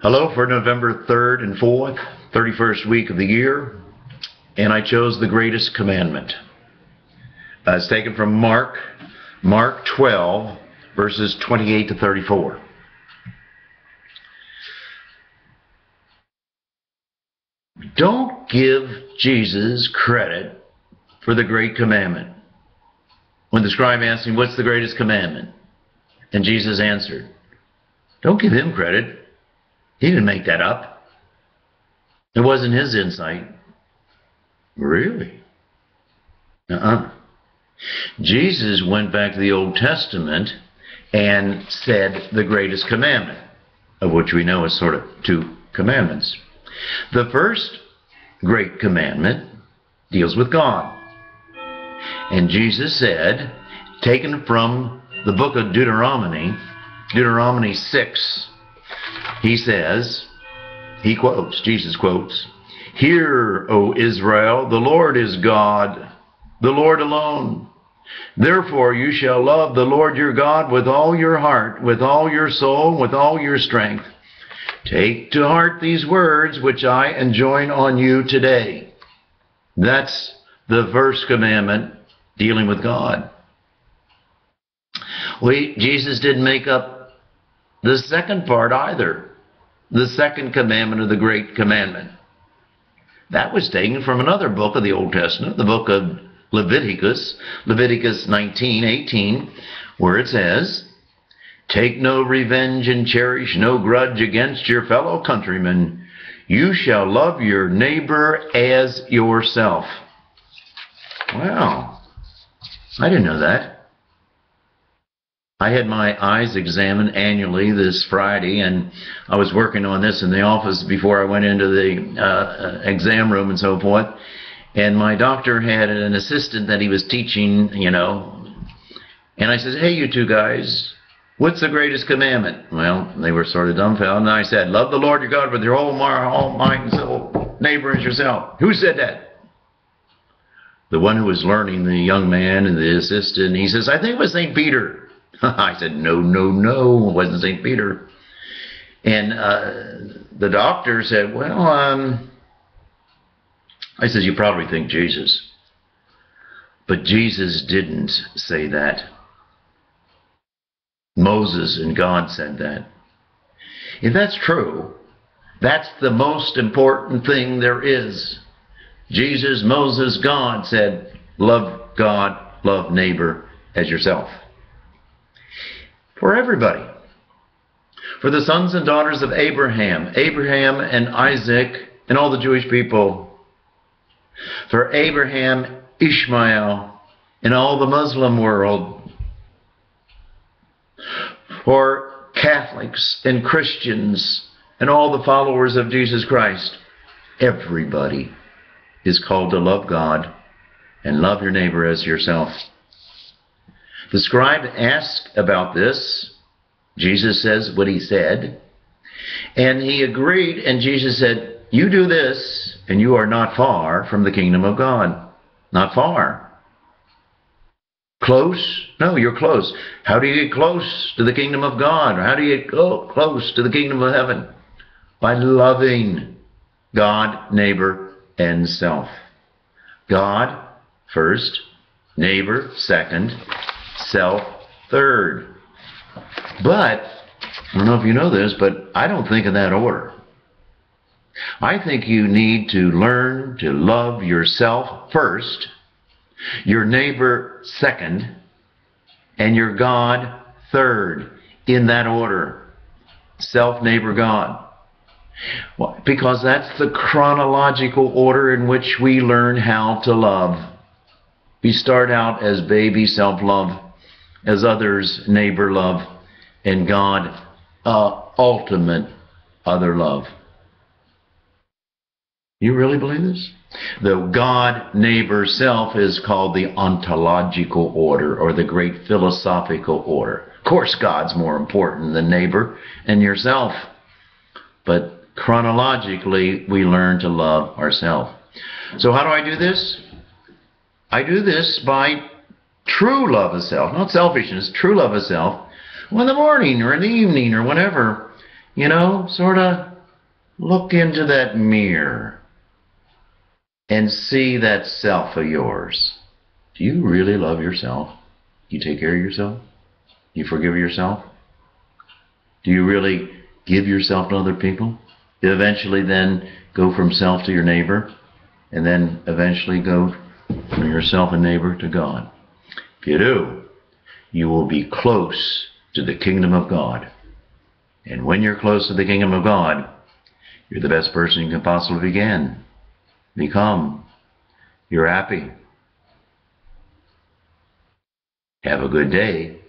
Hello for November 3rd and 4th, 31st week of the year, and I chose the greatest commandment. It's taken from Mark 12, verses 28 to 34. Don't give Jesus credit for the great commandment. When the scribe asked him, "What's the greatest commandment?" And Jesus answered, "Don't give him credit. He didn't make that up. It wasn't his insight." Really? Jesus went back to the Old Testament and said the greatest commandment, of which we know is sort of two commandments. The first great commandment deals with God. And Jesus said, taken from the book of Deuteronomy 6, he says, Jesus quotes, "Hear, O Israel, the Lord is God, the Lord alone. Therefore you shall love the Lord your God with all your heart, with all your soul, with all your strength. Take to heart these words which I enjoin on you today." That's the first commandment dealing with God. Jesus didn't make up the second part either. The second commandment of the Great Commandment. That was taken from another book of the Old Testament, the book of Leviticus 19:18, where it says, "Take no revenge and cherish no grudge against your fellow countrymen. You shall love your neighbor as yourself." Wow. I didn't know that. I had my eyes examined annually this Friday, and I was working on this in the office before I went into the exam room and so forth. And my doctor had an assistant that he was teaching, and I said, "Hey, you two guys, what's the greatest commandment?" Well, they were sort of dumbfounded, and I said, "Love the Lord your God with your whole mind and soul, neighbor as yourself." Who said that? The one who was learning, the young man and the assistant, he says, "I think it was St. Peter." I said, no, it wasn't St. Peter. And the doctor said, "Well, I says, you probably think Jesus." But Jesus didn't say that. Moses and God said that. If that's true, that's the most important thing there is. Jesus, Moses, God said, love God, love neighbor as yourself. For everybody. For the sons and daughters of Abraham and Isaac and all the Jewish people. For Abraham, Ishmael, and all the Muslim world. For Catholics and Christians and all the followers of Jesus Christ. Everybody is called to love God and love your neighbor as yourself. The scribe asked about this. Jesus says what he said. And he agreed, and Jesus said, "You do this, and you are not far from the kingdom of God." Not far. Close? No, you're close. How do you get close to the kingdom of God? How do you get close to the kingdom of heaven? By loving God, neighbor, and self. God first, neighbor second, self third. But, I don't know if you know this, but I don't think in that order. I think you need to learn to love yourself first, your neighbor second, and your God third, in that order. Self, neighbor, God. Well, because that's the chronological order in which we learn how to love. We start out as baby self-love, as others neighbor love, and God ultimate other love. You really believe this? The God, neighbor, self is called the ontological order, or the great philosophical order. Of course, God's more important than neighbor and yourself. But chronologically, we learn to love ourselves. So how do I do this? I do this by true love of self, not selfishness, true love of self. Well, in the morning or in the evening or whenever, sort of Look into that mirror and see that self of yours. Do you really love yourself? Do you take care of yourself? Do you forgive yourself? Do you really give yourself to other people? Do you eventually then go from self to your neighbor, and then eventually go from yourself and neighbor to God? If you do, you will be close to the kingdom of God. And when you're close to the kingdom of God, you're the best person you can possibly become. You're happy. Have a good day.